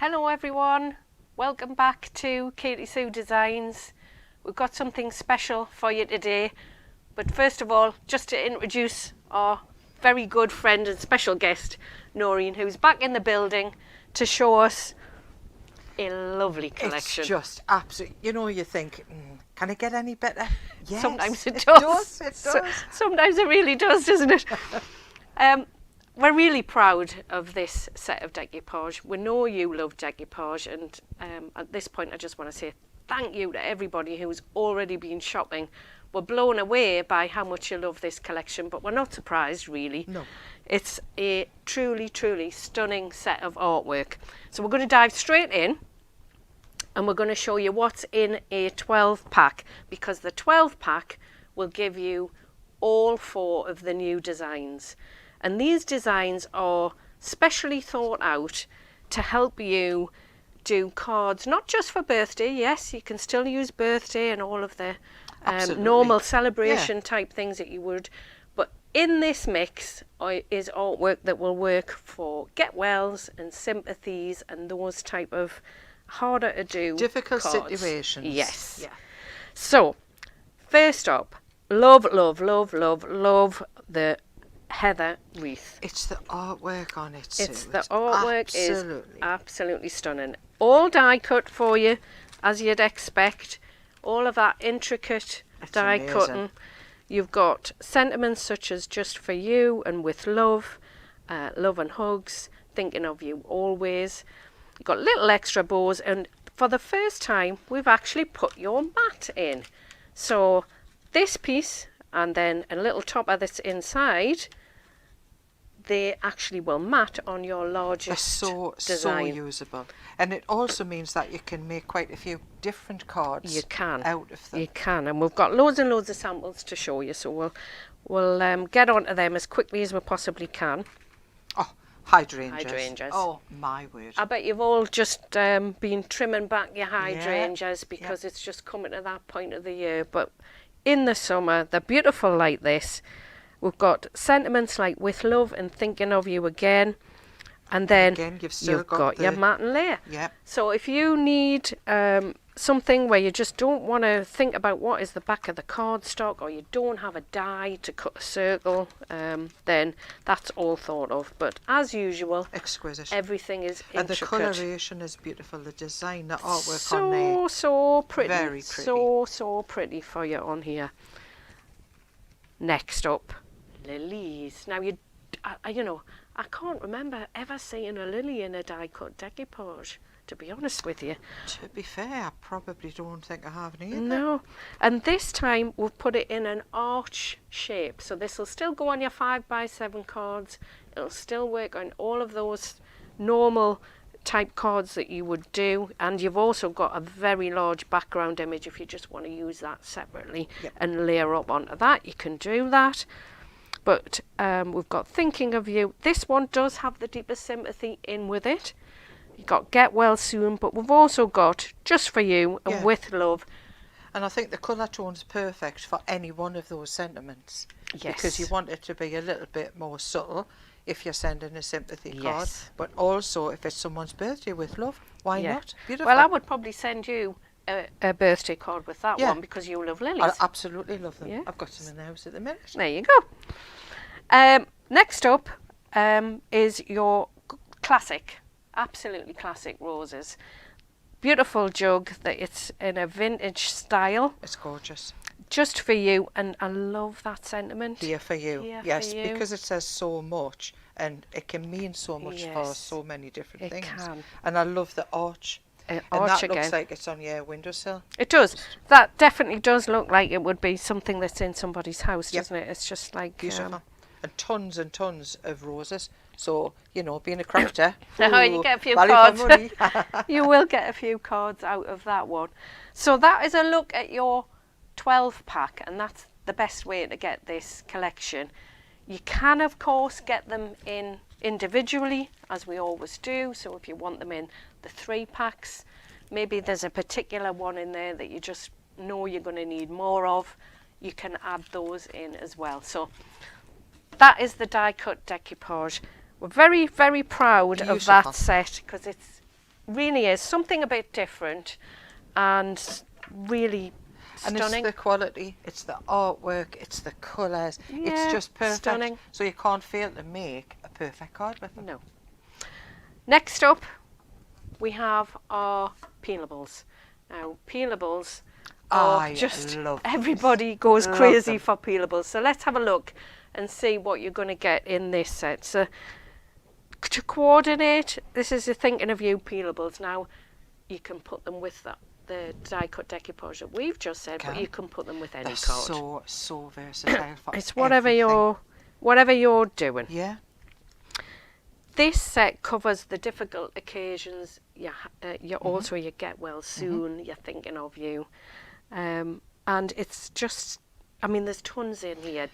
Hello everyone, welcome back to Katy Sue Designs. We've got something special for you today, but first of all, just to introduce our very good friend and special guest, Noreen, who's back in the building to show us a lovely collection. It's just absolutely, you think, can it get any better? Yes, Sometimes it does. It does. Sometimes it really does, doesn't it? We're really proud of this set of decoupage. We know you love decoupage, and at this point I just want to say thank you to everybody who's already been shopping. We're blown away by how much you love this collection, but we're not surprised really. No. It's a truly, truly stunning set of artwork. So we're going to dive straight in and we're going to show you what's in a 12 pack, because the 12 pack will give you all 4 of the new designs. And these designs are specially thought out to help you do cards, not just for birthday. Yes, you can still use birthday and all of the normal celebration type things that you would. But in this mix is artwork that will work for get wells and sympathies and those type of harder to do difficult cards. situations. Yes. Yeah. So, first up, love, love, love, love, love the heather wreath. It's the artwork on it, Sue. The artwork is absolutely absolutely stunning. All die cut for you, as you'd expect. All of that intricate die cutting. You've got sentiments such as just for you and with love, love and hugs, thinking of you always. You've got little extra bows, and for the first time we've actually put your mat in. So this piece and then a little topper that's inside, they actually will mat on your largest design. so usable. And it also means that you can make quite a few different cards out of them. You can, and we've got loads and loads of samples to show you, so we'll get onto them as quickly as we possibly can. Oh, hydrangeas. Hydrangeas. Oh, my word. I bet you've all just been trimming back your hydrangeas because it's just coming to that point of the year. But in the summer, they're beautiful like this. We've got sentiments like with love and thinking of you again. And then you've got your mat and layer. Yeah. So if you need something where you just don't want to think about what is the back of the cardstock, or you don't have a die to cut a circle, then that's all thought of. But as usual, exquisite. Everything is intricate. And the coloration is beautiful. The design, the artwork on there. So pretty. Very pretty. So pretty for you on here. Next up, lilies. Now I can't remember ever seeing a lily in a die-cut decoupage, to be honest with you. To be fair, I probably don't think I have either. No, and this time we've put it in an arch shape, so this will still go on your 5x7 cards. It'll still work on all of those normal type cards that you would do, and you've also got a very large background image if you just want to use that separately and layer up onto that. You can do that. But we've got thinking of you. This one does have the deepest sympathy in with it. You've got get well soon, but we've also got just for you and with love. And I think the colour tone's perfect for any one of those sentiments. Yes. Because you want it to be a little bit more subtle if you're sending a sympathy card. But also if it's someone's birthday with love, why not? Beautiful. Well, I would probably send you a birthday card with that one, because you love lilies. I absolutely love them. Yeah. I've got some in the house at the minute. There you go. Next up is your classic, absolutely classic roses. Beautiful jug that it's in a vintage style. It's gorgeous. Just for you, and I love that sentiment. Here for you. Here yes, for you. Because it says so much, and it can mean so much for so many different things. It can. And I love the arch. And arch that again. looks like it's on your windowsill. It does. That definitely does look like it would be something that's in somebody's house, doesn't it? It's just like beautiful. And tons of roses. So, being a crafter, you get a few cards. You will get a few cards out of that one. So that is a look at your 12 pack, and that's the best way to get this collection. You can of course get them in individually, as we always do. So if you want them in the 3 packs, maybe there's a particular one in there that you just know you're going to need more of, you can add those in as well. So that is the die cut decoupage. We're very, very proud of that set because it's really is something a bit different and really And stunning. it's the quality, it's the artwork, it's the colours. Yeah, it's just perfect. stunning. So you can't fail to make a perfect card with them. No. Next up, we have our peelables. Now, peelables are I just, love everybody goes Love crazy them. for peelables. So let's have a look and see what you're going to get in this set. So to coordinate, this is the Thinking of You peelables. Now, you can put them with the die cut decoupage that we've just said, but you can put them with any They're card. so versatile for It's whatever everything. you're doing. Yeah. This set covers the difficult occasions. You also you get well soon. You're Thinking of You, and it's just. I mean, there's tons in here.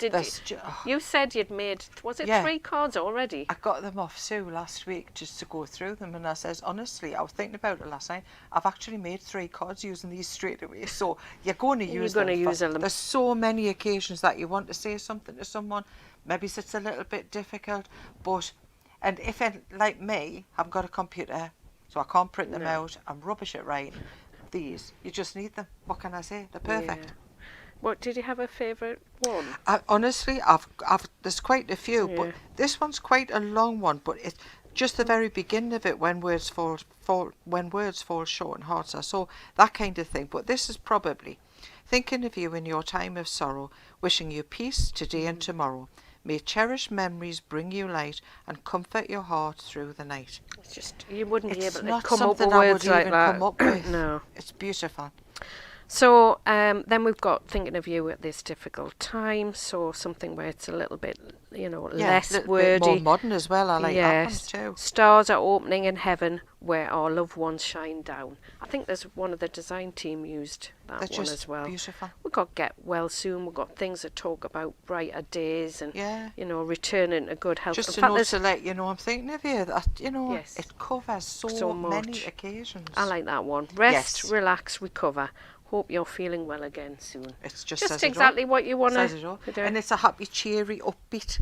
You said you'd made, was it 3 cards already? I got them off Sue last week just to go through them, and I says, honestly, I was thinking about it last night. I've actually made 3 cards using these straight away. So you're going to use them. There's so many occasions that you want to say something to someone. Maybe it's a little bit difficult, but, and if it, like me, I've got a computer, so I can't print them out. I'm rubbish at writing. These, you just need them. What can I say? They're perfect. Yeah. What did you have a favourite one? Honestly, there's quite a few, but this one's quite a long one. But it's just the very beginning of it, when words fall short and hearts are sore, that kind of thing. But this is probably Thinking of You in your time of sorrow, wishing you peace today and tomorrow. May cherished memories bring you light and comfort your heart through the night. It's just you wouldn't be able to not come up with something I words would like even that. come up with. No. It's beautiful. So then we've got Thinking of You at this difficult time. So something where it's a little bit, less a little wordy. bit more modern as well. I like that one too. Stars are opening in heaven where our loved ones shine down. I think there's one of the design team used that They're one just as well. beautiful. We've got Get Well Soon. We've got things that talk about brighter days and returning to good health. Just In fact, to let you know I'm thinking of you. That it covers so many much. occasions. I like that one. Rest, relax, recover. Hope you're feeling well again soon. It's just exactly what you want to do. And it's a happy, cheery, upbeat.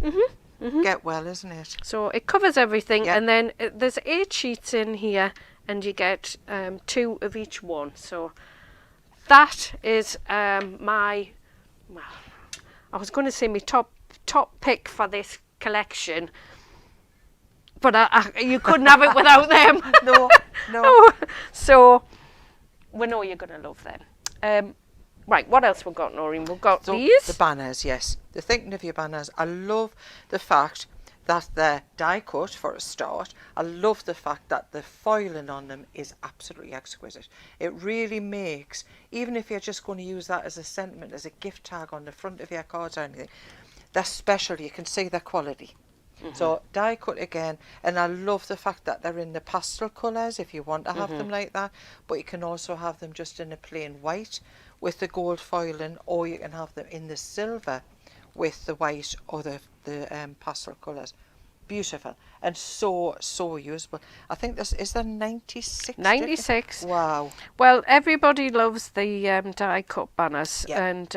Get well, isn't it? So it covers everything, and then there's 8 sheets in here, and you get 2 of each one. So that is I was going to say my top pick for this collection, but you couldn't have it without them. No. So we know you're going to love them. Right, what else we've got, Noreen? We've got these. The banners, yes. The Thinking of Your banners. I love the fact that they're die cut for a start. I love the fact that the foiling on them is absolutely exquisite. It really makes, even if you're just going to use that as a sentiment, as a gift tag on the front of your cards or anything, they're special. You can see their quality. So die cut again, and I love the fact that they're in the pastel colours if you want to have them like that, but you can also have them just in a plain white with the gold foiling, or you can have them in the silver with the white or the pastel colours. Beautiful and so usable. I think is there 96? 96. Wow. Well, everybody loves the die cut banners, and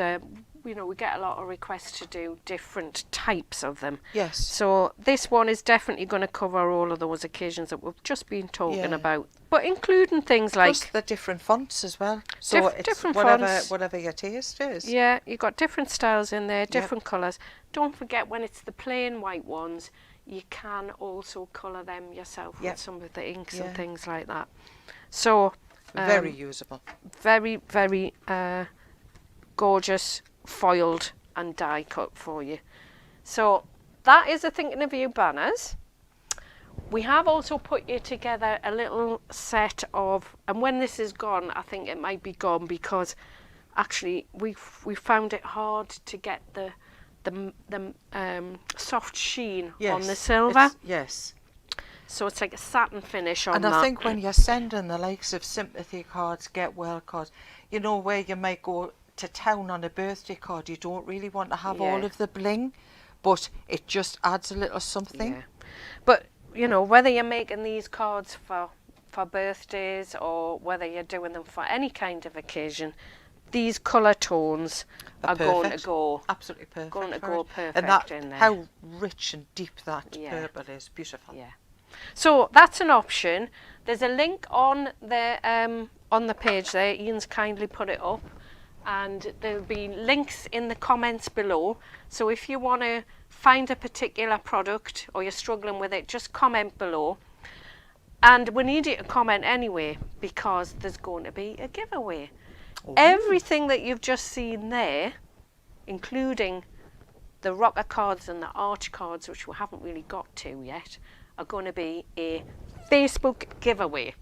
we get a lot of requests to do different types of them. Yes. So this one is definitely going to cover all of those occasions that we've just been talking about, but including things like the different fonts as well. So it's different whatever your taste is. Yeah, you've got different styles in there, different colours. Don't forget, when it's the plain white ones, you can also colour them yourself with some of the inks and things like that. So very usable. Very, very gorgeous, foiled and die cut for you. So that is the Thinking of You banners. We have also put you together a little set of, and when this is gone, I think it might be gone because actually we found it hard to get the soft sheen on the silver. Yes. So it's like a satin finish on that. And I think when you're sending the likes of sympathy cards, get well cards, where you might go to town on a birthday card, you don't really want to have all of the bling, but it just adds a little something. Yeah. But whether you're making these cards for birthdays or whether you're doing them for any kind of occasion, these colour tones are going to go absolutely perfect. Going to go perfect and that, in there. how rich and deep that purple is, beautiful. Yeah. So that's an option. There's a link on the page there. Ian's kindly put it up, and there'll be links in the comments below. So if you want to find a particular product or you're struggling with it, just comment below. And we need you to comment anyway, because there's going to be a giveaway. Ooh. Everything that you've just seen there, including the rocker cards and the arch cards, which we haven't really got to yet, are going to be a Facebook giveaway.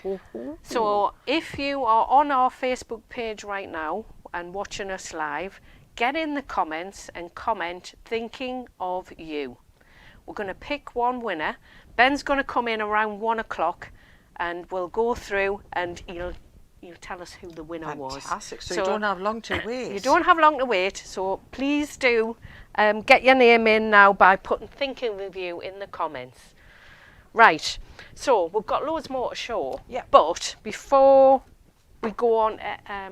Ooh. So if you are on our Facebook page right now and watching us live, get in the comments and comment thinking of you. We're going to pick one winner. Ben's going to come in around 1 o'clock and we'll go through and he'll tell us who the winner was. Fantastic. So you don't have long to wait. You don't have long to wait. So please do get your name in now by putting thinking of you in the comments. Right. So we've got loads more to show. Yeah. But before we go on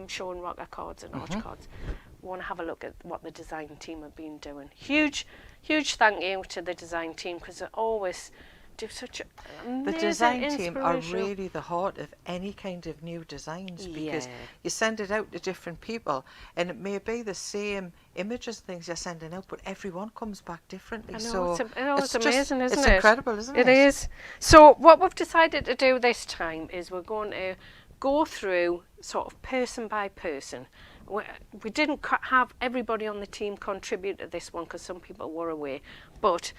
showing rocker cards and arch cards, we want to have a look at what the design team have been doing. Huge thank you to the design team, because they always do such amazing The design team are really the heart of any kind of new designs, because you send it out to different people and it may be the same images and things you're sending out, but everyone comes back differently. I know, so it's amazing, isn't it? It's incredible, isn't it? It is. So what we've decided to do this time is we're going to go through sort of person by person. We didn't have everybody on the team contribute to this one because some people were away, but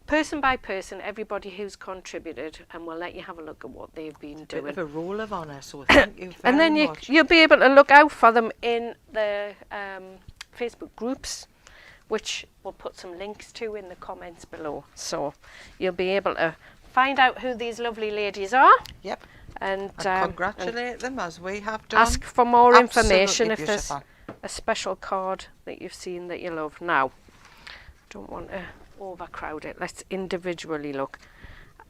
person by person, everybody who's contributed, and we'll let you have a look at what they've been doing. Bit of a roll of honour, so thank you very and then much. You'll be able to look out for them in the Facebook groups, which we'll put some links to in the comments below. So you'll be able to find out who these lovely ladies are. Yep. And congratulate them as we have done. Ask for more information if beautiful. There's a special card that you've seen that you love. Now, don't want to overcrowd it. Let's individually look.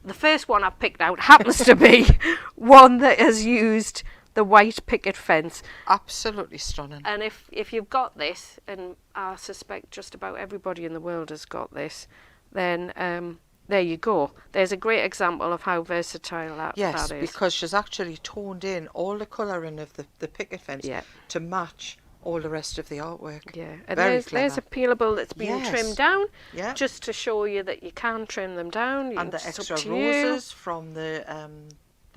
The first one I picked out happens to be one that has used the white picket fence. Absolutely stunning. And if you've got this, and I suspect just about everybody in the world has got this, then there you go. There's a great example of how versatile that is. Yes, because she's actually toned in all the colouring of the picket fence to match all the rest of the artwork. Yeah, and Very there's a peelable that's been trimmed down, just to show you that you can trim them down. And the extra roses from the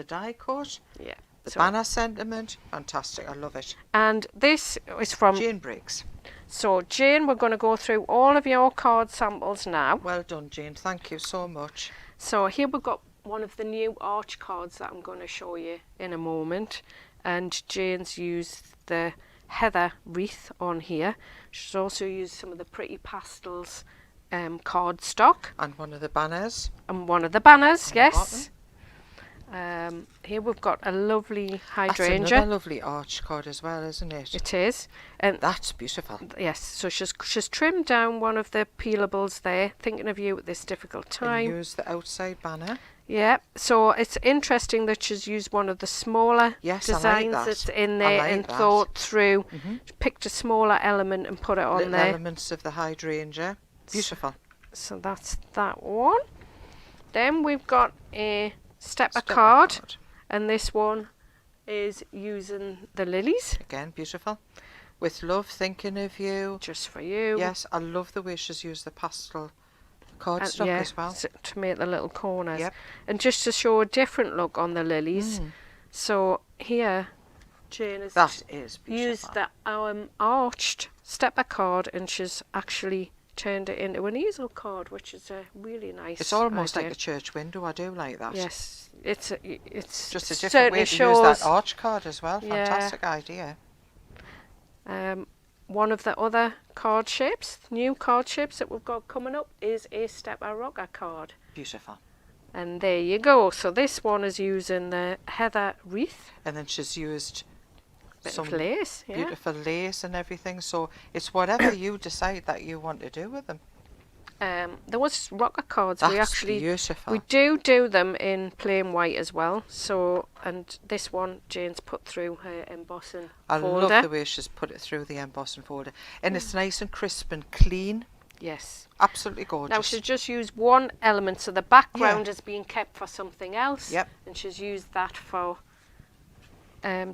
die cut. Yeah. The banner sentiment, fantastic, I love it. And this is from Jane Briggs. So Jane, we're going to go through all of your card samples now. Well done, Jane, thank you so much. So here we've got one of the new arch cards that I'm going to show you in a moment. And Jane's used the heather wreath on here. She's also used some of the pretty pastels cardstock. And one of the banners. And one of the banners, yes. Here we've got a lovely hydrangea. That's another lovely arch card as well, isn't it? It is. And that's beautiful. Yes, so she's trimmed down one of the peelables there, thinking of you at this difficult time. And use the outside banner. Yeah, so it's interesting that she's used one of the smaller designs that's in there and thought through, picked a smaller element and put it on there. Elements of the hydrangea. Beautiful. So that's that one. Then we've got a stepper card, and this one is using the lilies. Again, beautiful. With love, thinking of you. Just for you. Yes, I love the way she's used the pastel cardstock as well. To make the little corners. Yep. And just to show a different look on the lilies. So here, Jane has used the arched stepper card, and she's actually turned it into an easel card, which is a really nice. It's almost like a church window. I do like that. Yes, it's just a different way to use that arch card as well. Fantastic idea. One of the other card shapes, new card shapes that we've got coming up, is a stepper rocker card. Beautiful. And there you go. So this one is using the heather wreath. And then she's used some lace, beautiful lace and everything. So it's whatever you decide that you want to do with them. There was rocker cards. That's beautiful. We do them in plain white as well. So, and this one Jane's put through her embossing folder. I love the way she's put it through the embossing folder, and it's nice and crisp and clean. Yes. Absolutely gorgeous. Now she's just used one element, so the background is being kept for something else. Yep. And she's used that for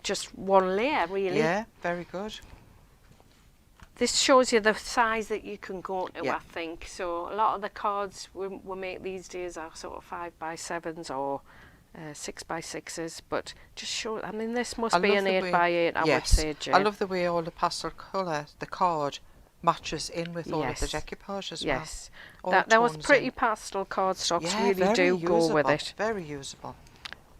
just one layer, really. Yeah, very good. This shows you the size that you can go to, Yeah. I think. So a lot of the cards we make these days are sort of 5x7s or 6x6s, but just show. I mean, this must be an 8x8, I would say, Jane. I love the way all the pastel colour, the card matches in with all of the decoupage as well. Yes, that was pretty pastel cardstocks really do go with it. Very usable.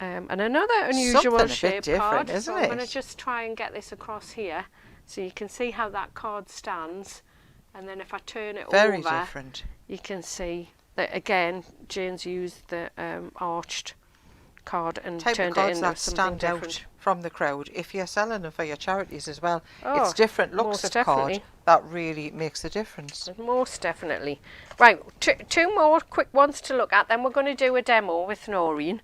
And another unusual shape card. Isn't so it? I'm going to just try and get this across here, so you can see how that card stands. And then if I turn it Very over, different. you can see that again, Jane's used the arched card and Type turned of cards it into that something stand different. out from the crowd. If you're selling them for your charities as well, Oh, it's different looks most of definitely. card that really makes a difference. Most definitely. Right, two more quick ones to look at. Then we're going to do a demo with Noreen,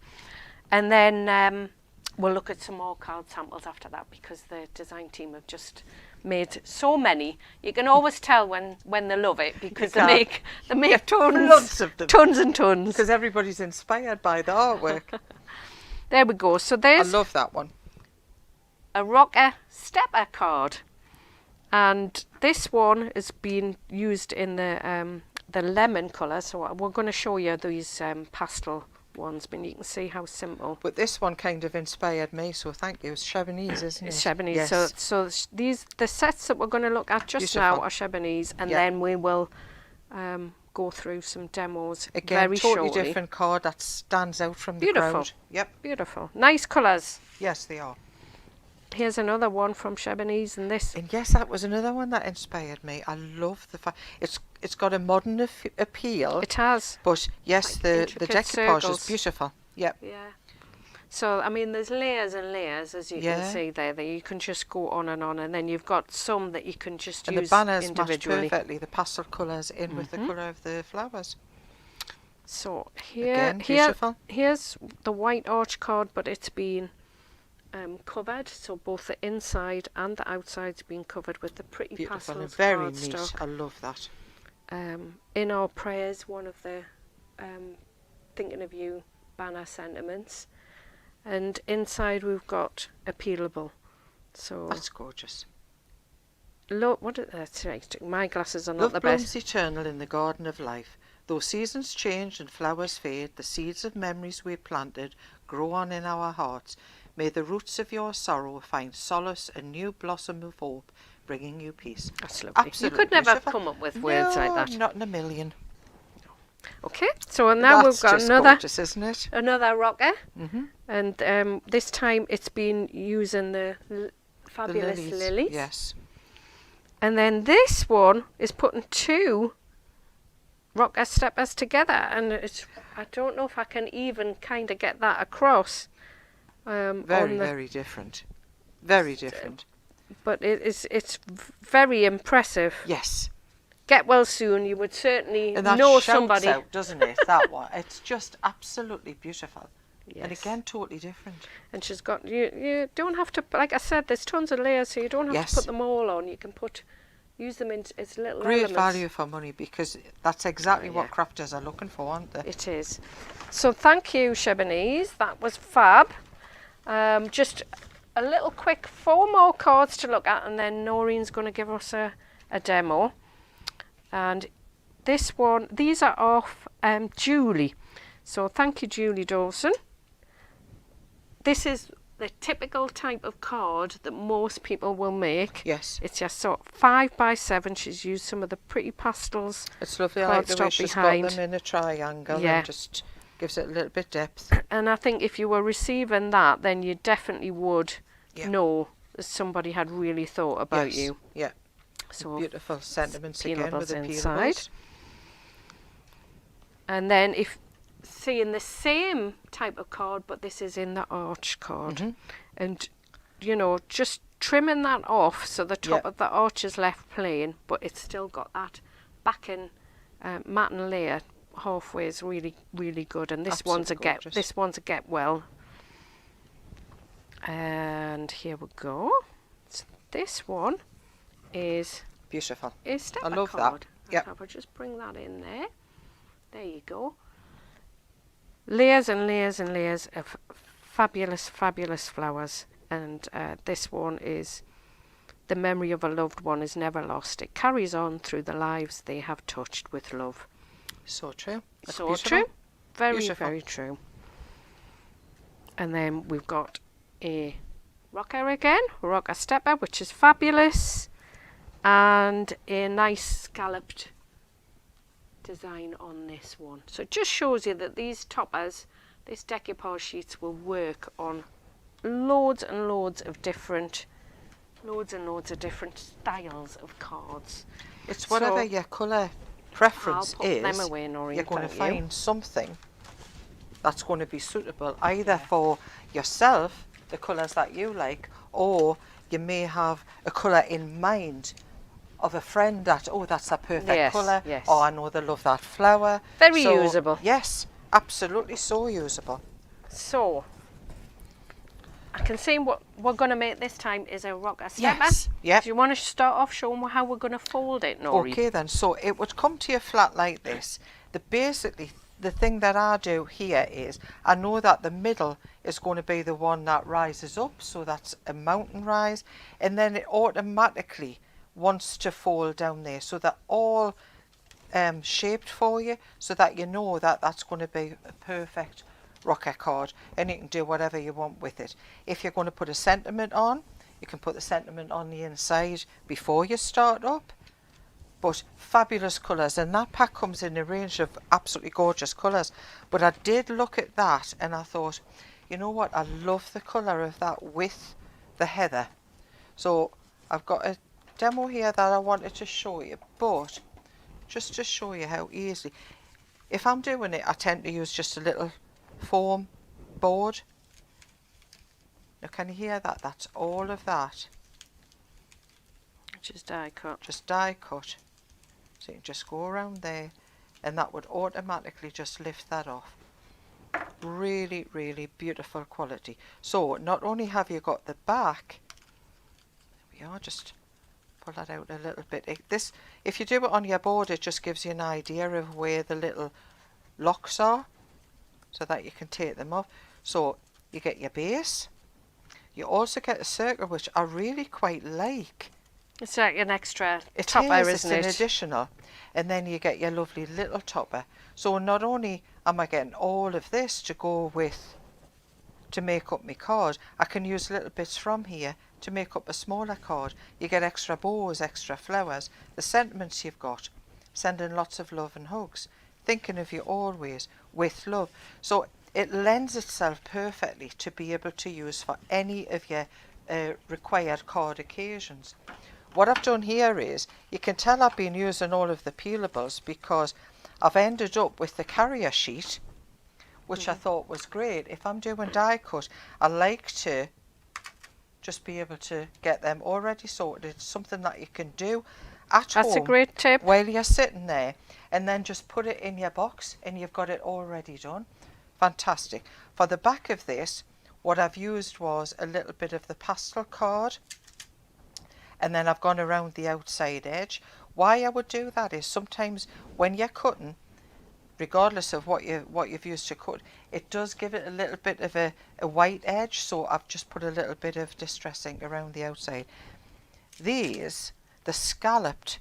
and then we'll look at some more card samples after that, because the design team have just made so many. You can always tell when they love it, because they make tons, lots of them. tons and tons. Because everybody's inspired by the artwork. There we go. So I there's love that one. a rocker stepper card, and this one has been used in the lemon colour. So we're going to show you these pastel ones, but you can see how simple. But this one kind of inspired me, so thank you. It's Chevenese, isn't it? It's Chevenese. Yes. So the sets that we're going to look at just Beautiful. now are Chevenese, and Yeah. then we will go through some demos Again, very totally shortly. different card that stands out from the Beautiful. crowd. Yep. Beautiful, nice colours. Yes, they are. Here's another one from Chevenese, and this. And yes, that was another one that inspired me. I love the fact it's got a modern appeal. It has. But yes, Like the intricate decoupage circles. is beautiful. Yep. Yeah. So I mean, there's layers and layers, as you can see there. That you can just go on, and then you've got some that you can just And the use banners match individually. perfectly. The pastel colours in with the colour of the flowers. So Again, beautiful. here's the white arch card, but it's been covered. So both the inside and the outside's been covered with the pretty Beautiful and pastels very cardstock. neat. I love that. In Our Prayers, one of the Thinking of You banner sentiments, and inside we've got a peelable. So That's gorgeous. look, that's right. My glasses are not Love the blooms best. eternal in the garden of life. Though seasons change and flowers fade, the seeds of memories we planted grow on in our hearts. May the roots of your sorrow find solace, a new blossom of hope, bringing you peace. That's lovely. Absolutely You could never beautiful. come up with words like that. Not in a million. Okay, so now That's we've got just another gorgeous, isn't it? rocker, Mm-hmm. and this time it's been using the fabulous lilies. Yes. And then this one is putting two rocker steppers together, and I don't know if I can even kind of get that across. Very different. Very different. But it's very impressive. Yes. Get well soon. You would certainly And that know shouts somebody. out, doesn't it? That one. It's just absolutely beautiful. And Yes. again, totally different. And she's got you don't have to, like I said, there's tons of layers, so you don't have Yes. to put them all on. You can use them in as little Great elements. value for money, because that's exactly Oh, what yeah. crafters are looking for, aren't they? It is. So thank you, Chevenese. That was fab. Just a little quick 4 more cards to look at, and then Noreen's going to give us a demo. And this one, these are off Julie. So thank you, Julie Dawson. This is the typical type of card that most people will make. Yes. It's just sort of 5x7. She's used some of the pretty pastels. It's lovely. I like the way cardstock she's behind. got them in a triangle Yeah. and just gives it a little bit depth. And I think if you were receiving that, then you definitely would Yeah. know that somebody had really thought about Yes. you. Yeah. So Beautiful sentiments again peelables with the inside. peelables. And then if seeing the same type of card, but this is in the arch card, Mhm. and just trimming that off so the top Yeah. of the arch is left plain, but it's still got that backing matten layer halfway is really, really good. And this one's Absolutely gorgeous. this one's a get well. And here we go. So this one is Beautiful. a stepper I love card. that. Yep. I'll just bring that in there. There you go. Layers and layers and layers of fabulous, fabulous flowers. And this one is the memory of a loved one is never lost. It carries on through the lives they have touched with love. So true. That's So beautiful. true. Very, Beautiful. very true. And then we've got a rocker again, rocker stepper, which is fabulous. And a nice scalloped design on this one. So it just shows you that these toppers, this decoupage sheets will work on loads and loads of different styles of cards. It's whatever your colour preference I'll put them is, away, Noreen, you're going to thank you. find something that's going to be suitable either for yourself, the colours that you like, or you may have a colour in mind of a friend that, oh, that's a perfect colour, yes. or I know they love that flower. Very usable. Yes, absolutely so usable. So I can see what we're going to make this time is a rocker stepper. Yes, yep. Do you want to start off showing how we're going to fold it, Nori? Okay then, so it would come to you flat like this. Basically the thing that I do here is I know that the middle is going to be the one that rises up, so that's a mountain rise, and then it automatically wants to fold down there, so they're all shaped for you, so that you know that that's going to be a perfect rocker card, and you can do whatever you want with it. If you're going to put a sentiment on, you can put the sentiment on the inside before you start up. But fabulous colours, and that pack comes in a range of absolutely gorgeous colours. But I did look at that and I thought, you know what, I love the colour of that with the heather. So I've got a demo here that I wanted to show you, but just to show you how easily, if I'm doing it, I tend to use just a little foam board. Now can you hear that? That's all of that. Just die cut. Just die cut. So you can just go around there and that would automatically just lift that off. Really, really beautiful quality. So not only have you got the back, there we are, just pull that out a little bit. If you do it on your board, it just gives you an idea of where the little locks are, so that you can take them off. So you get your base. You also get a circle, which I really quite like. It's like an extra It topper, is, isn't it's an it? additional. And then you get your lovely little topper. So not only am I getting all of this to go with, to make up my card, I can use little bits from here to make up a smaller card. You get extra bows, extra flowers, the sentiments you've got, sending lots of love and hugs, thinking of you always, with love. So it lends itself perfectly to be able to use for any of your required card occasions. What I've done here is, you can tell I've been using all of the peelables because I've ended up with the carrier sheet, which I thought was great. If I'm doing die cut, I like to just be able to get them already sorted. It's something that you can do at home. That's a great tip. While you're sitting there, and then just put it in your box and you've got it already done. Fantastic. For the back of this, what I've used was a little bit of the pastel card, and then I've gone around the outside edge. Why I would do that is sometimes when you're cutting, regardless of what you've used to cut, it does give it a little bit of a white edge, so I've just put a little bit of distress ink around the outside. These, the scalloped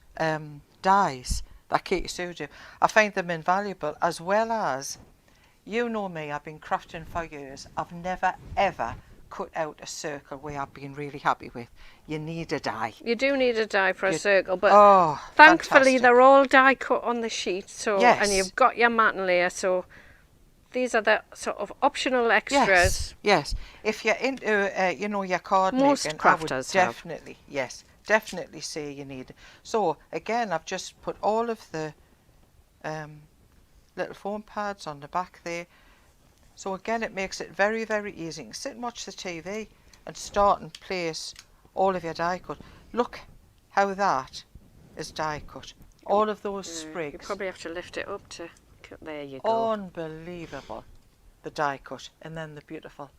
dies that Katy Sue do, I find them invaluable, as well as, you know me, I've been crafting for years. I've never ever cut out a circle where I've been really happy with. You need a die. You do need a die for a circle, but thankfully fantastic. they're all die cut on the sheet. So Yes. and you've got your matten layer. So these are the sort of optional extras. Yes, yes. If you're into, you know, your card Most making, crafters I would definitely, yes, definitely say you need it. So again, I've just put all of the little foam pads on the back there. So again, it makes it very, very easy. You can sit and watch the TV and start and place all of your die cut. Look how that is die cut. All of those sprigs. You probably have to lift it up to. There you go. Unbelievable, the die cut, and then the beautiful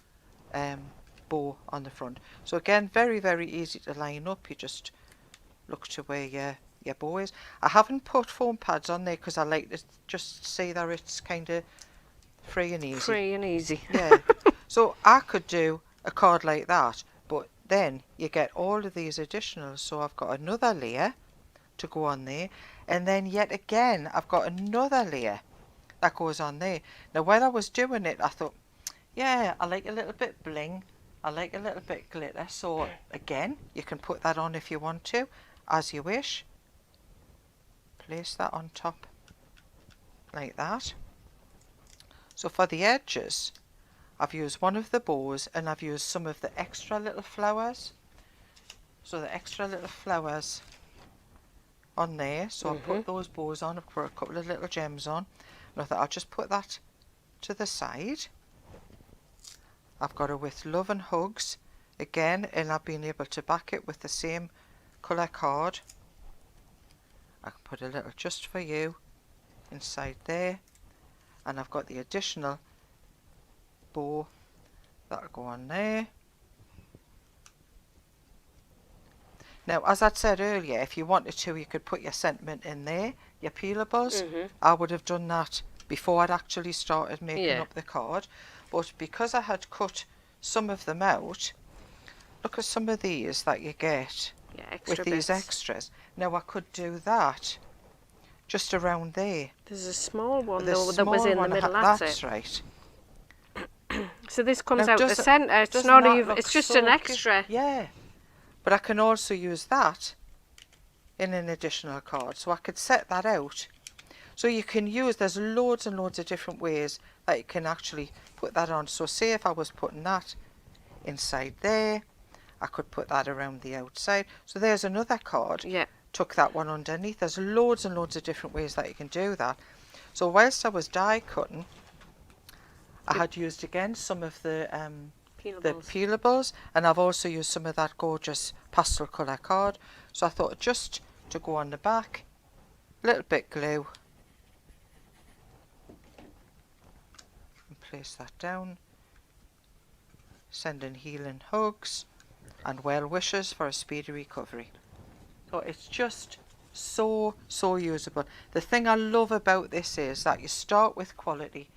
bow on the front. So again, very, very easy to line up. You just look to where your your bow is. I haven't put foam pads on there because I like to just see that it's kind of free and easy. Free and easy. Yeah. So I could do a card like that, but then you get all of these additionals. So I've got another layer to go on there, and then yet again I've got another layer that goes on there. Now while I was doing it, I thought, yeah, I like a little bit bling, I like a little bit glitter, so again you can put that on if you want to, as you wish. Place that on top like that. So for the edges, I've used one of the bows and I've used some of the extra little flowers. So the extra little flowers on there. So I'll put those bows on, I've put a couple of little gems on. And I thought I'll just put that to the side. I've got it with Love and Hugs again, and I've been able to back it with the same colour card. I can put a little Just For You inside there, and I've got the additional bow that'll go on there. Now, as I said earlier, if you wanted to, you could put your sentiment in there, your peelables. I would have done that before I'd actually started making up the card. But because I had cut some of them out, look at some of these that you get with these extras. Now, I could do that just around there. There's a small one though that was in the middle. That's right. So this comes out the centre. It's not even. It's just an extra. Yeah. But I can also use that in an additional card. So I could set that out. So you can use, there's loads and loads of different ways that you can actually put that on. So say if I was putting that inside there, I could put that around the outside. So there's another card. Yeah. Tuck that one underneath. There's loads and loads of different ways that you can do that. So whilst I was die cutting, I had used again some of the peelables, and I've also used some of that gorgeous pastel colour card. So I thought just to go on the back, a little bit glue, and place that down, sending healing hugs and well wishes for a speedy recovery. So it's just so usable. The thing I love about this is that you start with quality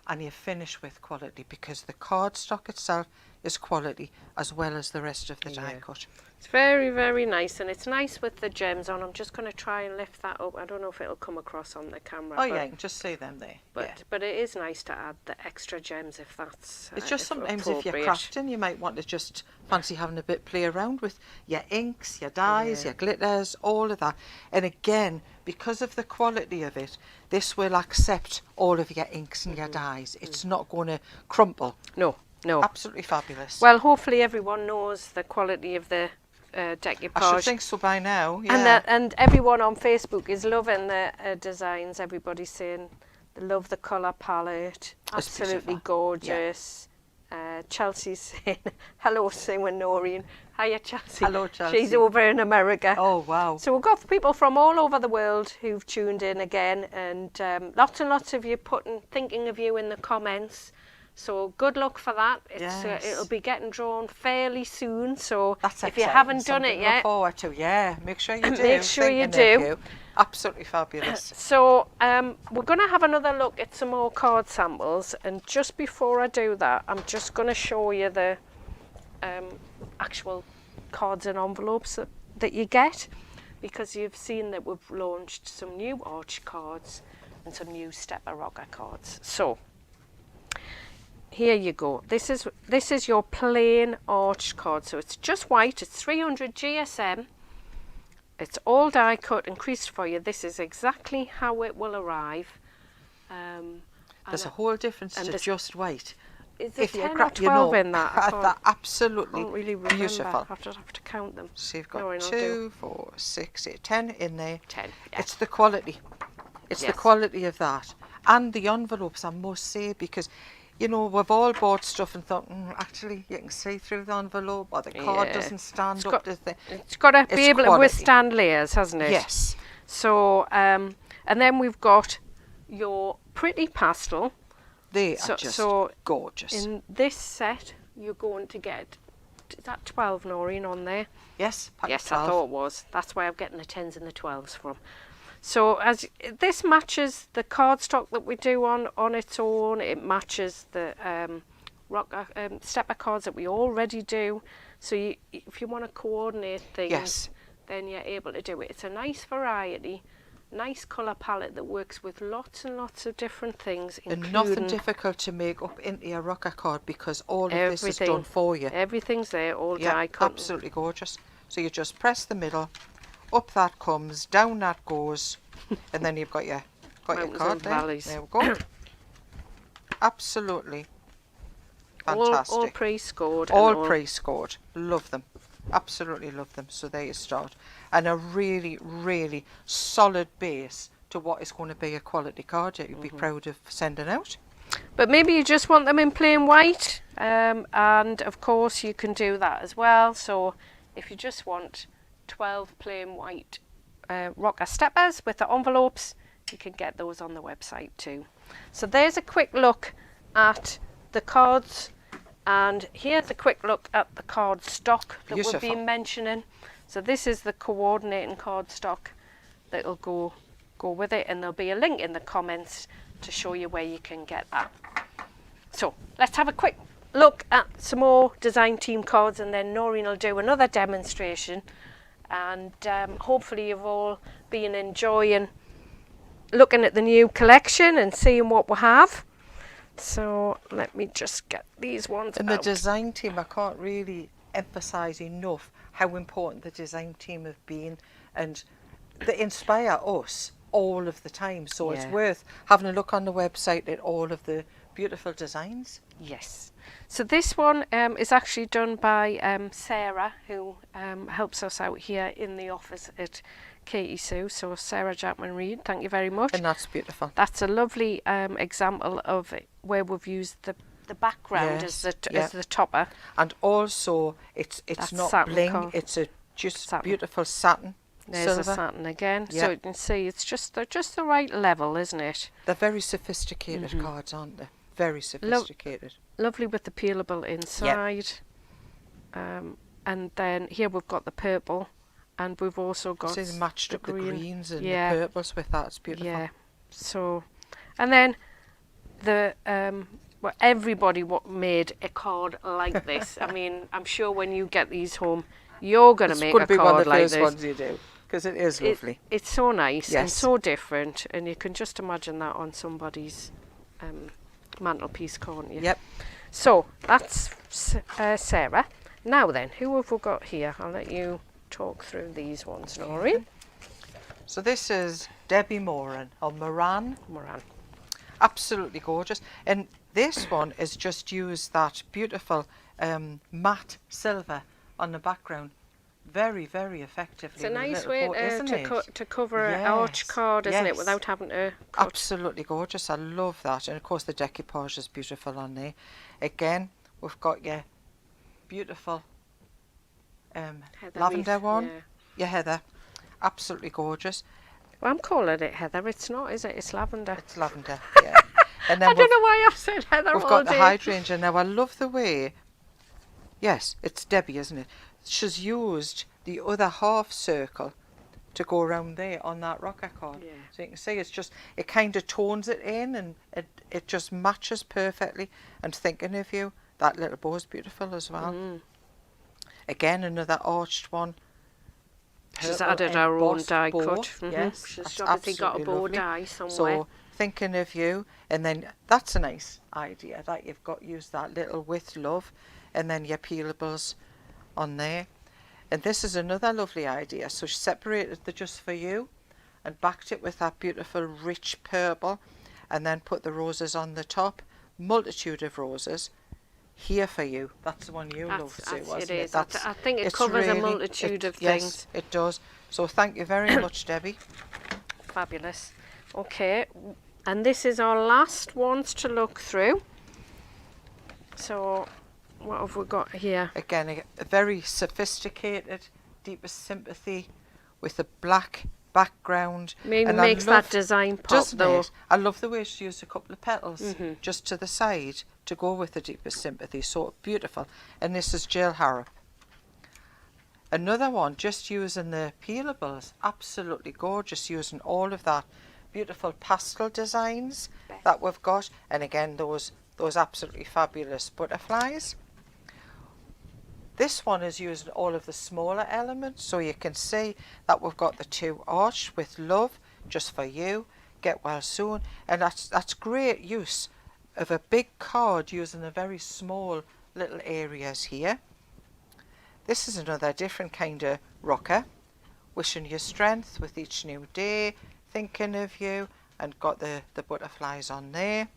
and you finish with quality, because the cardstock itself is quality as well as the rest of the die cut. It's very, very nice, and it's nice with the gems on. I'm just going to try and lift that up. I don't know if it'll come across on the camera. Oh yeah, you can just see them there. But it is nice to add the extra gems if that's it's just sometimes if you're crafting, you might want to just fancy having a bit play around with your inks, your dyes, your glitters, all of that. And again, because of the quality of it, this will accept all of your inks and your dyes. It's not going to crumple. No. Absolutely fabulous. Well, hopefully everyone knows the quality of the decoupage. I should think so by now. Yeah. And everyone on Facebook is loving the designs. Everybody's saying they love the colour palette. Absolutely gorgeous. Chelsea's saying hello, Sue and Noreen. Hiya, Chelsea. Hello, Chelsea. She's over in America. Oh, wow. So we've got people from all over the world who've tuned in again, and lots and lots of you thinking of you in the comments. So good luck for that. It'll be getting drawn fairly soon. So that's if you haven't done it yet, look forward to. Make sure you do. Make sure you do. Absolutely fabulous. So we're going to have another look at some more card samples, and just before I do that, I'm just going to show you the actual cards and envelopes that you get, because you've seen that we've launched some new arch cards and some new stepper rocker cards. So here you go. This is your plain arch card. So it's just white. It's 300 GSM. It's all die cut and creased for you. This is exactly how it will arrive. There's a whole difference to just white. Is there 10 or 12 in that? That's absolutely really beautiful. I have to count them. So you've got 2, 4, 6, 8, 10 in there. 10. Yeah. It's the quality. It's the quality of that. And the envelopes, I must say, because you know, we've all bought stuff and thought, actually, you can see through the envelope, or the card doesn't stand up to the... It's got to be able to withstand layers, hasn't it? Yes. So, and then we've got your pretty pastel. They are just gorgeous. In this set, you're going to get is that 12, Noreen, on there? Yes, pack Yes, 12. I thought it was. That's where I'm getting the 10s and the 12s from. So as this matches the cardstock that we do on its own, it matches the stepper cards that we already do. So if you want to coordinate things, Yes. then you're able to do it. It's a nice variety, nice colour palette that works with lots and lots of different things, And nothing difficult to make up into your rocker card because all of this is done for you. Everything's there, all Yeah, die cut. absolutely gorgeous. So you just press the middle, up that comes, down that goes, and then you've got your Mountains card and there. valleys. There we go. Absolutely fantastic. All pre-scored. All pre-scored. Love them. Absolutely love them. So there you start. And a really, really solid base to what is going to be a quality card that you'd be proud of sending out. But maybe you just want them in plain white, and of course you can do that as well. So if you just want 12 plain white rocker steppers with the envelopes, you can get those on the website too. So there's a quick look at the cards, and here's a quick look at the card stock that we've been mentioning. So this is the coordinating card stock that'll go with it, and there'll be a link in the comments to show you where you can get that. So let's have a quick look at some more design team cards, and then Noreen will do another demonstration, and hopefully you've all been enjoying looking at the new collection and seeing what we have. So let me just get these ones And out. the design team, I can't really emphasise enough how important the design team have been, and they inspire us all of the time. So it's worth having a look on the website at all of the beautiful designs. Yes. So this one is actually done by Sarah, who helps us out here in the office at Katy Sue. So Sarah Jackman-Reid, thank you very much. And that's beautiful. That's a lovely example of where we've used the background as the topper. And also it's not bling, it's a just satin. Beautiful satin. There's silver. a satin again, so you can see they're just the right level, isn't it? They're very sophisticated cards, aren't they? Very sophisticated. Lovely with the peelable inside. And then here we've got the purple, and we've also got they matched the up green. the greens and the purples with that. It's beautiful. Yeah. So, and then the well, everybody made a card like this. I mean, I'm sure when you get these home, you're going to make a card like this. It's going to be one of the first ones you do, because it is lovely. It's so nice and so different, and you can just imagine that on somebody's mantelpiece, can't you? Yep. So that's Sarah. Now then, who have we got here? I'll let you talk through these ones, Noreen. So this is Debbie Moran, or Moran. Absolutely gorgeous. And this one is just used that beautiful matte silver on the background. Very, very effectively. It's a nice way to cover an arch card, isn't it, without having to cut. Absolutely gorgeous. I love that. And of course the decoupage is beautiful on there. Again, we've got your beautiful lavender one. Your heather. Absolutely gorgeous. Well, I'm calling it heather. It's not, is it? It's lavender. It's lavender, yeah. And then I don't know why I've said heather. We've got the hydrangea. Now I love the way. Yes, it's Debbie, isn't it? She's used the other half circle to go around there on that rocker card. Yeah. So you can see it kind of tones it in, and it just matches perfectly. And thinking of you, that little bow is beautiful as well. Again, another arched one. She's added her own die cut. Yes, she's obviously got a bow die somewhere. So thinking of you, and then that's a nice idea that you've got used that little with love, and then your peelables on there. And this is another lovely idea. So she separated the just for you and backed it with that beautiful rich purple, and then put the roses on the top. Multitude of roses. Here for you. That's the one you love, Sue, wasn't it? Is. I think it covers a multitude of things. Yes, it does. So thank you very much, Debbie. Fabulous. Okay, and this is our last ones to look through. So what have we got here? Again, a very sophisticated, deepest sympathy with a black background. And makes that design pop, though. It? I love the way she used a couple of petals just to the side to go with the deepest sympathy. So beautiful. And this is Jill Harrop. Another one, just using the peelables, absolutely gorgeous, using all of that beautiful pastel designs that we've got, and again those absolutely fabulous butterflies. This one is using all of the smaller elements, so you can see that we've got the two arched with love, just for you, get well soon, and that's great use of a big card using the very small little areas here. This is another different kind of rocker, wishing you strength with each new day, thinking of you, and got the butterflies on there.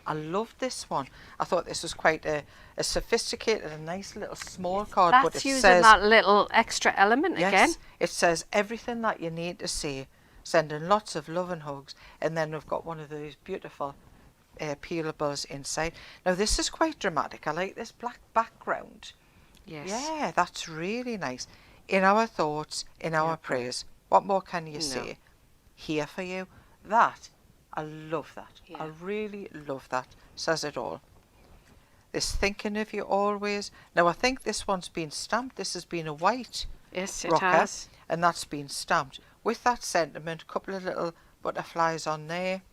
I love this one. I thought this was quite a sophisticated, a nice little small card. That's but it using says, that little extra element yes, again. it says everything that you need to say, sending lots of love and hugs, and then we've got one of those beautiful peelables inside. Now this is quite dramatic. I like this black background. Yes. Yeah, that's really nice. In our thoughts, in our prayers. What more can you say? Here for you. That, I love that. Yeah. I really love that. Says it all. This thinking of you always. Now I think this one's been stamped. This has been a white Yes, it rocker, has. and that's been stamped. With that sentiment, a couple of little butterflies on there,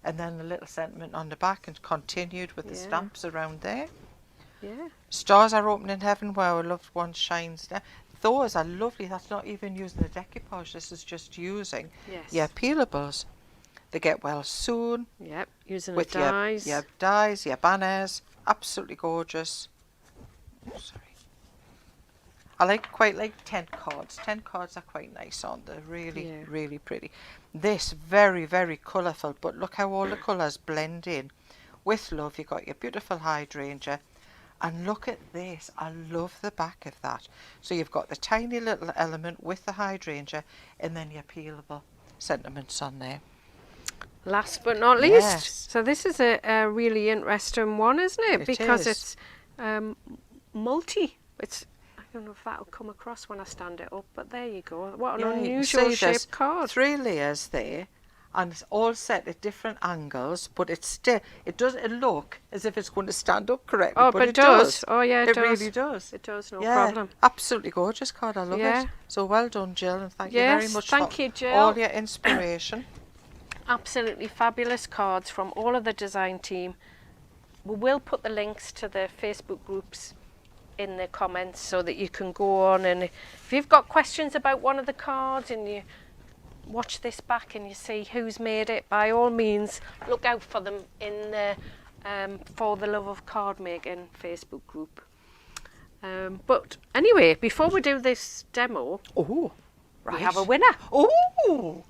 and then a little sentiment on the back, and continued with the stamps around there. Yeah. Stars are open in heaven where our loved one shines down. Those are lovely. That's not even using the decoupage. This is just using your peelables. They get well soon. Yep, using with the dies. Your dies, your banners. Absolutely gorgeous. Oh, sorry. I quite like tent cards. Tent cards are quite nice, aren't they? Really, really pretty. This very, very colourful, but look how all the colours blend in. With love, you've got your beautiful hydrangea. And look at this. I love the back of that. So you've got the tiny little element with the hydrangea, and then your peelable sentiments on there. Last but not least, so this is a really interesting one, isn't it? Because it's multi. I don't know if that'll come across when I stand it up, but there you go. What an unusual shaped card. 3 layers there, and it's all set at different angles, but it doesn't look as if it's going to stand up correctly. Oh, but it does. Oh yeah, it does. It really does. It does, no problem. Absolutely gorgeous card. I love it. So well done, Jill, and thank you very much for Jill. all your inspiration. Absolutely fabulous cards from all of the design team. We will put the links to the Facebook groups in the comments so that you can go on, and if you've got questions about one of the cards and you watch this back and you see who's made it, by all means look out for them in the For the Love of Card Making Facebook group. But anyway, before we do this demo, we have a winner. Oh,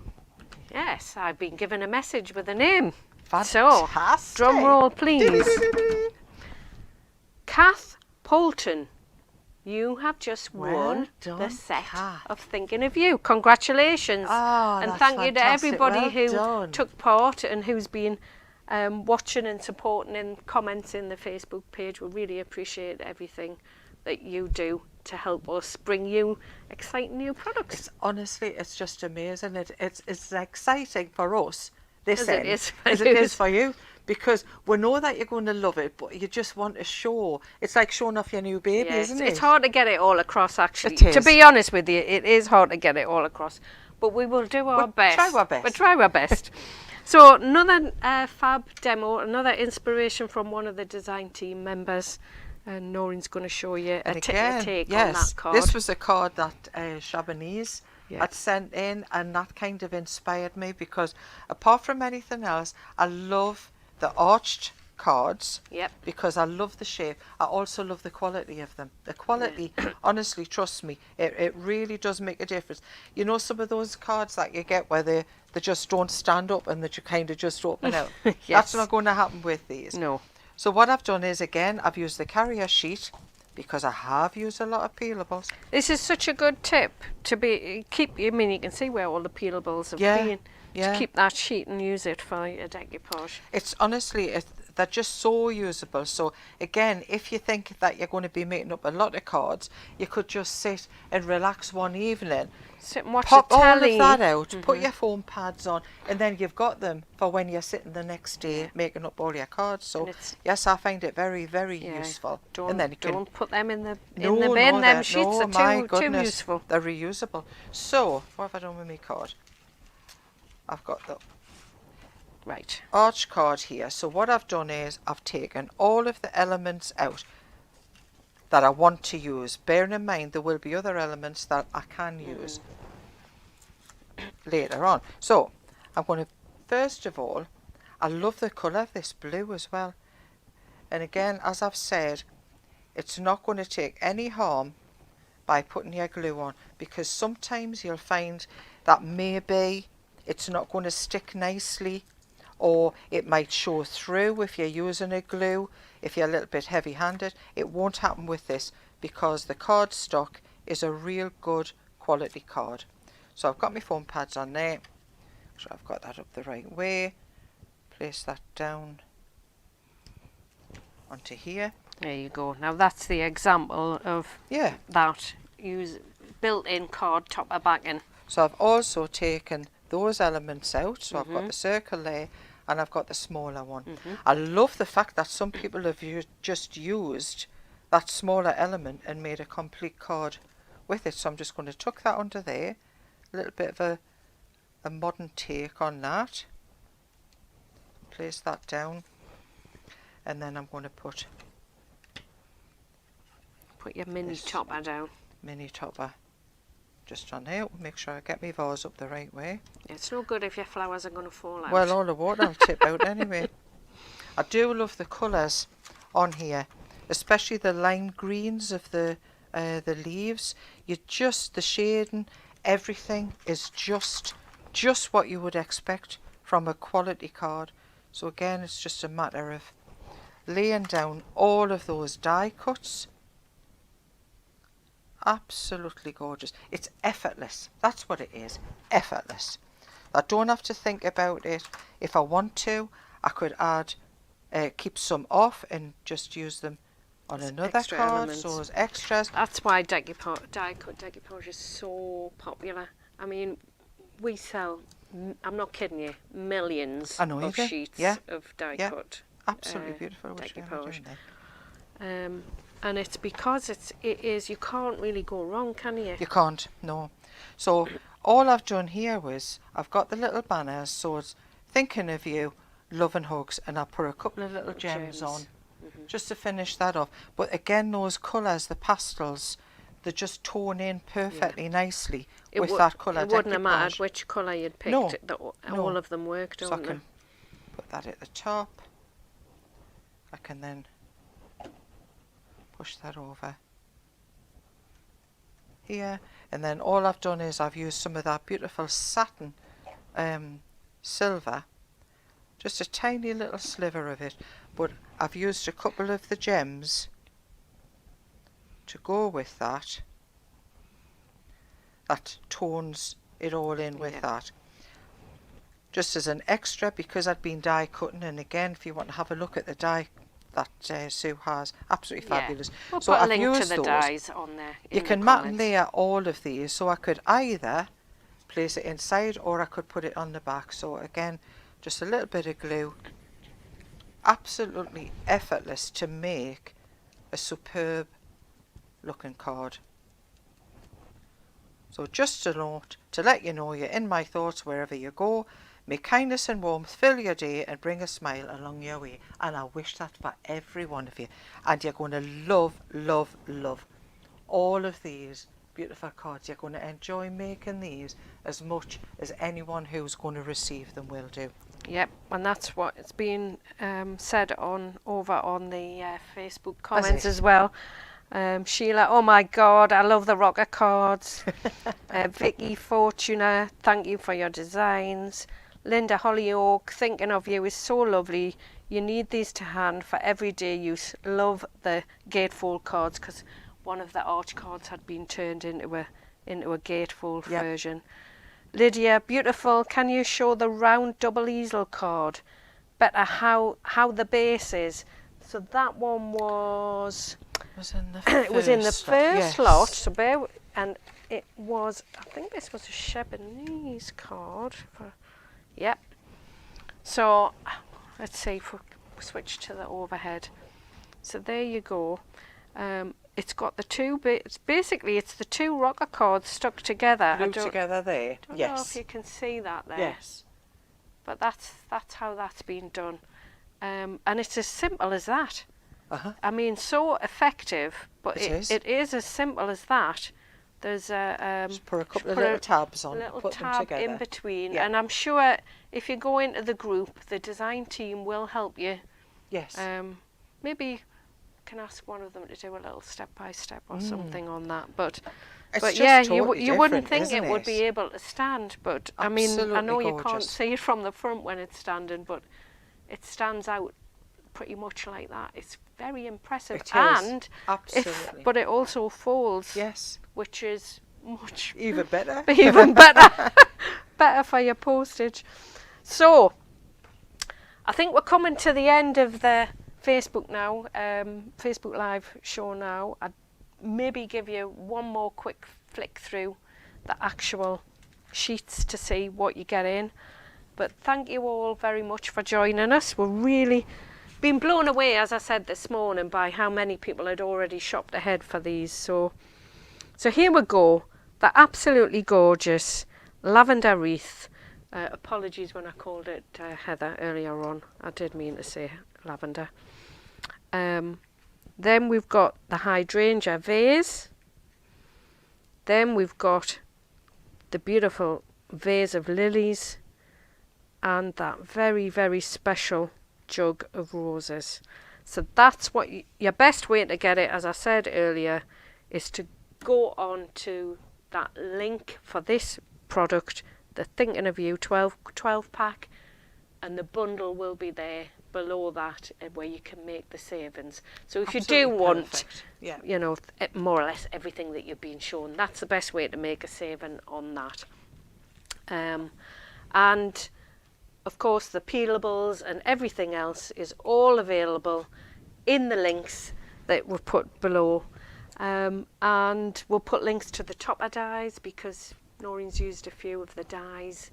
yes, I've been given a message with a name. Fantastic. So, drum roll please. Kath Poulton, you have just won the set of Thinking of You. Congratulations. And thank you to everybody who took part and who's been watching and supporting and commenting in the Facebook page. We really appreciate everything that you do to help us bring you exciting new products. Honestly, it's just amazing. It's exciting for us, as it is for you. Because we know that you're going to love it, but you just want to show. It's like showing off your new baby, isn't it? It's hard to get it all across, actually. To be honest with you, it is hard to get it all across. But we will do our best. Try our best. We'll try our best. So another fab demo, another inspiration from one of the design team members. And Noreen's going to show you a take on that card. This was a card that Chabanese had sent in, and that kind of inspired me because apart from anything else, I love the arched cards because I love the shape. I also love the quality of them. The quality, honestly, trust me, it really does make a difference. You know, some of those cards that you get where they just don't stand up and that you kind of just open out. That's not going to happen with these. No. So what I've done is, again, I've used the carrier sheet because I have used a lot of peelables. This is such a good tip to keep. I mean, you can see where all the peelables have been. To keep that sheet and use it for a decoupage. It's honestly, they're just so usable. So again, if you think that you're going to be making up a lot of cards, you could just sit and relax one evening, Sit and watch pop the all telly. of that out, put your foam pads on, and then you've got them for when you're sitting the next day making up all your cards. So yes, I find it very, very useful. Don't put them in the bin. No, Them sheets are my too goodness, useful. they're reusable. So what have I done with my card? I've got the arch card here. So what I've done is I've taken all of the elements out that I want to use. Bearing in mind there will be other elements that I can use later on. So I'm going to, first of all, I love the colour of this blue as well. And again, as I've said, it's not going to take any harm by putting your glue on, because sometimes you'll find that maybe it's not going to stick nicely, or it might show through if you're using a glue, if you're a little bit heavy-handed. It won't happen with this because the cardstock is a real good quality card. So I've got my foam pads on there. So I've got that up the right way. Place that down onto here. There you go. Now that's the example of that built-in card topper backing. So I've also taken those elements out. So I've got the circle there, and I've got the smaller one. I love the fact that some people have just used that smaller element and made a complete card with it. So I'm just going to tuck that under there. A little bit of a modern take on that. Place that down, and then I'm going to put your mini topper down. Mini topper just on there. Make sure I get my vase up the right way. It's no good if your flowers are going to fall out. Well, all the water will tip out anyway. I do love the colours on here, especially the lime greens of the leaves. The shading, everything is just what you would expect from a quality card. So again, it's just a matter of laying down all of those die cuts. Absolutely gorgeous. It's effortless. That's what it is. Effortless. I don't have to think about it. If I want to, I could keep some off and just use them on another card. So as extras. That's why die cut decoupage is so popular. I mean, we sell, I'm not kidding you, millions of sheets of die cut. Absolutely beautiful. Decoupage. And it's because it is, you can't really go wrong, can you? You can't, no. So all I've done here was I've got the little banners, so it's thinking of you, love and hugs, and I put a couple of little gems on just to finish that off. But again, those colours, the pastels, they just tone in perfectly nicely with that colour. It wouldn't have mattered which colour you'd picked. No, all of them work, don't so they? I can put that at the top. I can then push that over here, and then all I've done is I've used some of that beautiful satin silver, just a tiny little sliver of it, but I've used a couple of the gems to go with that. That tones it all in with that. Just as an extra, because I'd been die cutting, and again, if you want to have a look at the die that Sue has, absolutely fabulous. We'll so put a I've link used to the those. dies on there. You can mat and layer all of these, so I could either place it inside or I could put it on the back. So again, just a little bit of glue, absolutely effortless to make a superb looking card. So just a note to let you know you're in my thoughts wherever you go. May kindness and warmth fill your day and bring a smile along your way. And I wish that for every one of you. And you're going to love, love, love all of these beautiful cards. You're going to enjoy making these as much as anyone who's going to receive them will do. Yep, and that's what it's been said over on the Facebook comments as well. Sheila, oh my God, I love the rocker cards. Vicky, Fortuna, thank you for your designs. Linda Hollyoak, thinking of you is so lovely. You need these to hand for everyday use. Love the gatefold cards, because one of the arch cards had been turned into a gatefold version. Lydia, beautiful. Can you show the round double easel card? better how the base is. So that one was in the first it was in the first yes. lot. So and it was, I think this was a Shebonese card. Yep. So let's see if we switch to the overhead. So there you go. It's got the two bits. Basically, it's the two rocker cards stuck together. Glued together there. I don't yes. know if you can see that there. Yes. But that's how that's been done. And it's as simple as that. I mean, so effective, but it is as simple as that. There's just put a couple of little tabs on, little put tab them together in between, yeah. and I'm sure if you go into the group, the design team will help you. Yes. Maybe can ask one of them to do a little step by step or something on that. But it's yeah, totally you wouldn't think it would be able to stand. But absolutely, I mean, I know gorgeous. you can't see it from the front when it's standing, but it stands out pretty much like that. It's very impressive. It is. And Absolutely. but it also folds. Yes. Which is much even better. Even better. Better for your postage. So I think we're coming to the end of the Facebook now, Facebook Live show now. I'd maybe give you one more quick flick through the actual sheets to see what you get in. But thank you all very much for joining us. We're really been blown away, as I said this morning, by how many people had already shopped ahead for these. So here we go. They're absolutely gorgeous. Lavender wreath. Apologies when I called it heather earlier on. I did mean to say lavender. Then we've got the hydrangea vase. Then we've got the beautiful vase of lilies. And that very, very special jug of roses. So that's what your best way to get it, as I said earlier, is to go on to that link for this product, the Thinking of You 12 pack, and the bundle will be there below that where you can make the savings. So if absolutely you do want, perfect. Yeah. you know, more or less everything that you've been shown, that's the best way to make a saving on that. And of course, the peelables and everything else is all available in the links that we've put below. And we'll put links to the topper dies because Noreen's used a few of the dies.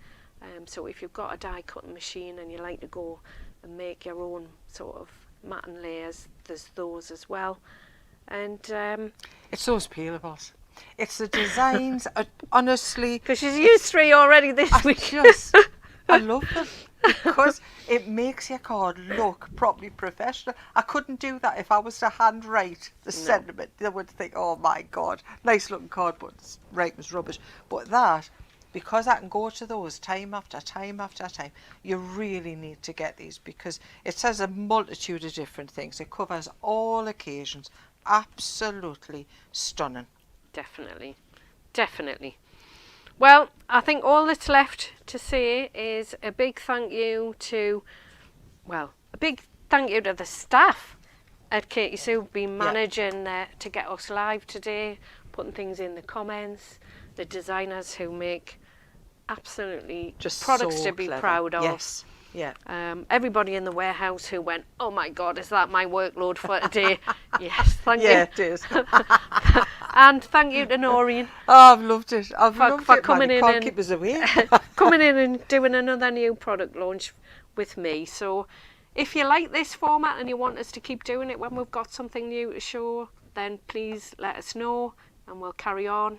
So if you've got a die cutting machine and you like to go and make your own sort of matting layers, there's those as well. And it's those peelables. It's the designs, honestly. Because she's used 3 already this week. I love them because it makes your card look properly professional. I couldn't do that if I was to handwrite the sentiment. They would think, oh my God, nice looking card, but writing's rubbish. But that, because I can go to those time after time after time, you really need to get these because it says a multitude of different things. It covers all occasions. Absolutely stunning. Definitely, definitely. Well, I think all that's left to say is a big thank you to, the staff at Katy Sue who've been managing to get us live today, putting things in the comments, the designers who make absolutely just products so to be clever. proud of. Yes. Yeah. Everybody in the warehouse who went, oh my God, is that my workload for today? Yes, thank you. Yeah, it is. And thank you to Noreen. Oh, I've loved it. For coming in can't and keep us away. coming in and doing another new product launch with me. So if you like this format and you want us to keep doing it when we've got something new to show, then please let us know and we'll carry on.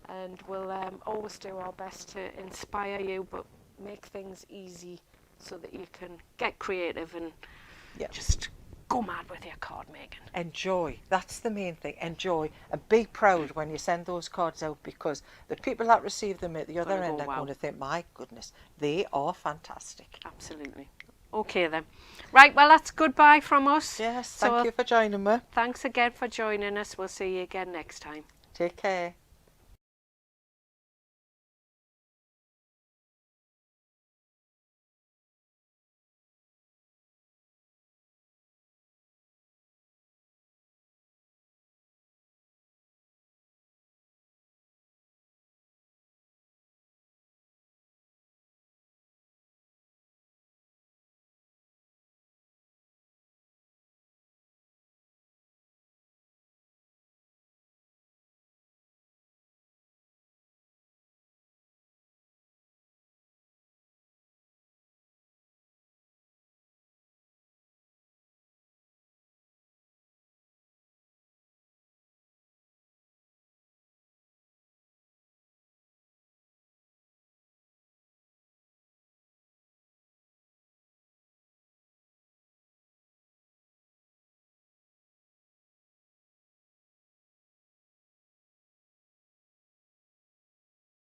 And we'll always do our best to inspire you, but make things easy so that you can get creative and just go mad with your card making. Enjoy. That's the main thing. Enjoy. And be proud when you send those cards out because the people that receive them at the other end are going to think, my goodness, they are fantastic. Absolutely. Okay then. Right, well that's goodbye from us. Yes, thank you for joining me. Thanks again for joining us. We'll see you again next time. Take care.